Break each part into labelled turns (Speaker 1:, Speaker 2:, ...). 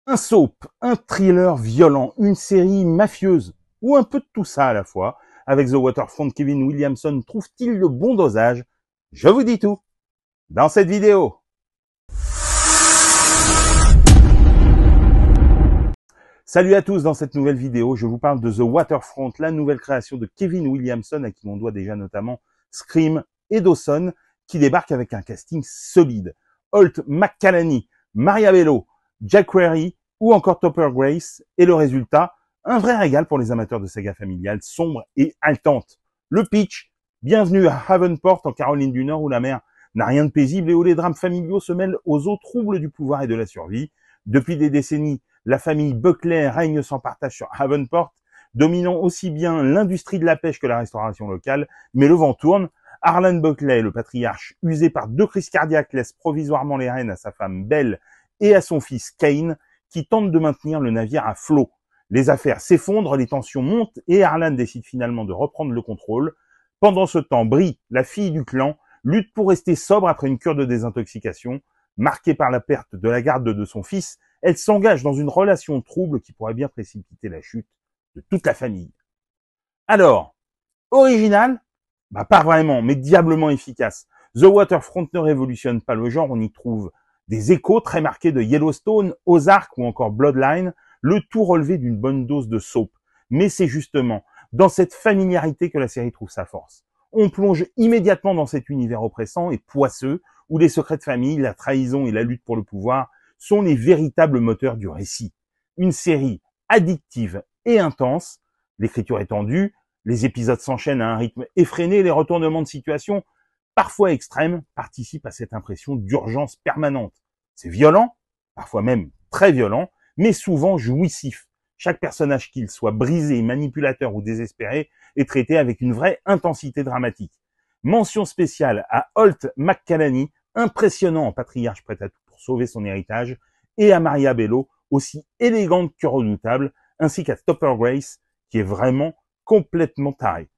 Speaker 1: Un soap, un thriller violent, une série mafieuse, ou un peu de tout ça à la fois. Avec The Waterfront, Kevin Williamson trouve-t-il le bon dosage? Je vous dis tout dans cette vidéo. Salut à tous, dans cette nouvelle vidéo, je vous parle de The Waterfront, la nouvelle création de Kevin Williamson, à qui l'on doit déjà notamment Scream et Dawson, qui débarque avec un casting solide. Holt McCallany, Maria Bello, Jack Query ou encore Topper Grace, et le résultat, un vrai régal pour les amateurs de saga familiale sombre et haletante. Le pitch, bienvenue à Havenport en Caroline du Nord où la mer n'a rien de paisible et où les drames familiaux se mêlent aux eaux troubles du pouvoir et de la survie. Depuis des décennies, la famille Buckley règne sans partage sur Havenport, dominant aussi bien l'industrie de la pêche que la restauration locale, mais le vent tourne. Harlan Buckley, le patriarche, usé par 2 crises cardiaques, laisse provisoirement les rênes à sa femme Belle et à son fils Kane, qui tente de maintenir le navire à flot. Les affaires s'effondrent, les tensions montent et Harlan décide finalement de reprendre le contrôle. Pendant ce temps, Brie, la fille du clan, lutte pour rester sobre après une cure de désintoxication. Marquée par la perte de la garde de son fils, elle s'engage dans une relation trouble qui pourrait bien précipiter la chute de toute la famille. Alors, original? Pas vraiment, mais diablement efficace. The Waterfront ne révolutionne pas le genre, on y trouve des échos très marqués de Yellowstone, Ozark ou encore Bloodline, le tout relevé d'une bonne dose de soap. Mais c'est justement dans cette familiarité que la série trouve sa force. On plonge immédiatement dans cet univers oppressant et poisseux, où les secrets de famille, la trahison et la lutte pour le pouvoir sont les véritables moteurs du récit. Une série addictive et intense, l'écriture est tendue, les épisodes s'enchaînent à un rythme effréné, les retournements de situation, parfois extrêmes, participent à cette impression d'urgence permanente. C'est violent, parfois même très violent, mais souvent jouissif. Chaque personnage, qu'il soit brisé, manipulateur ou désespéré, est traité avec une vraie intensité dramatique. Mention spéciale à Holt McCallany, impressionnant en patriarche prêt à tout pour sauver son héritage, et à Maria Bello, aussi élégante que redoutable, ainsi qu'à Topper Grace, qui est vraiment complètement taré.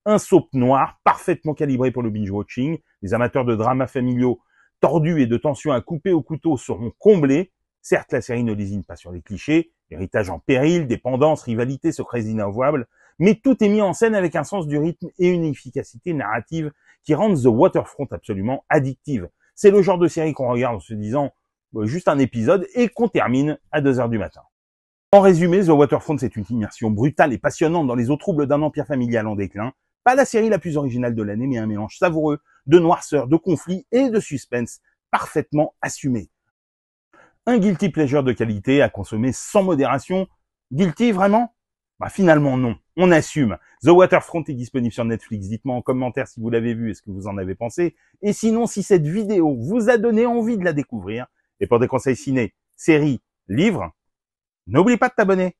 Speaker 1: Un soap noir, parfaitement calibré pour le binge-watching. Les amateurs de dramas familiaux tordus et de tensions à couper au couteau seront comblés. Certes, la série ne lésine pas sur les clichés, héritage en péril, dépendance, rivalité, secrets inavouables, mais tout est mis en scène avec un sens du rythme et une efficacité narrative qui rendent The Waterfront absolument addictive. C'est le genre de série qu'on regarde en se disant juste un épisode et qu'on termine à 2h du matin. En résumé, The Waterfront, c'est une immersion brutale et passionnante dans les eaux troubles d'un empire familial en déclin. Pas la série la plus originale de l'année, mais un mélange savoureux de noirceur, de conflit et de suspense parfaitement assumé. Un guilty pleasure de qualité à consommer sans modération. Guilty, vraiment? Finalement, non. On assume. The Waterfront est disponible sur Netflix. Dites-moi en commentaire si vous l'avez vu et ce que vous en avez pensé. Et sinon, si cette vidéo vous a donné envie de la découvrir, et pour des conseils ciné, séries, livres, n'oublie pas de t'abonner.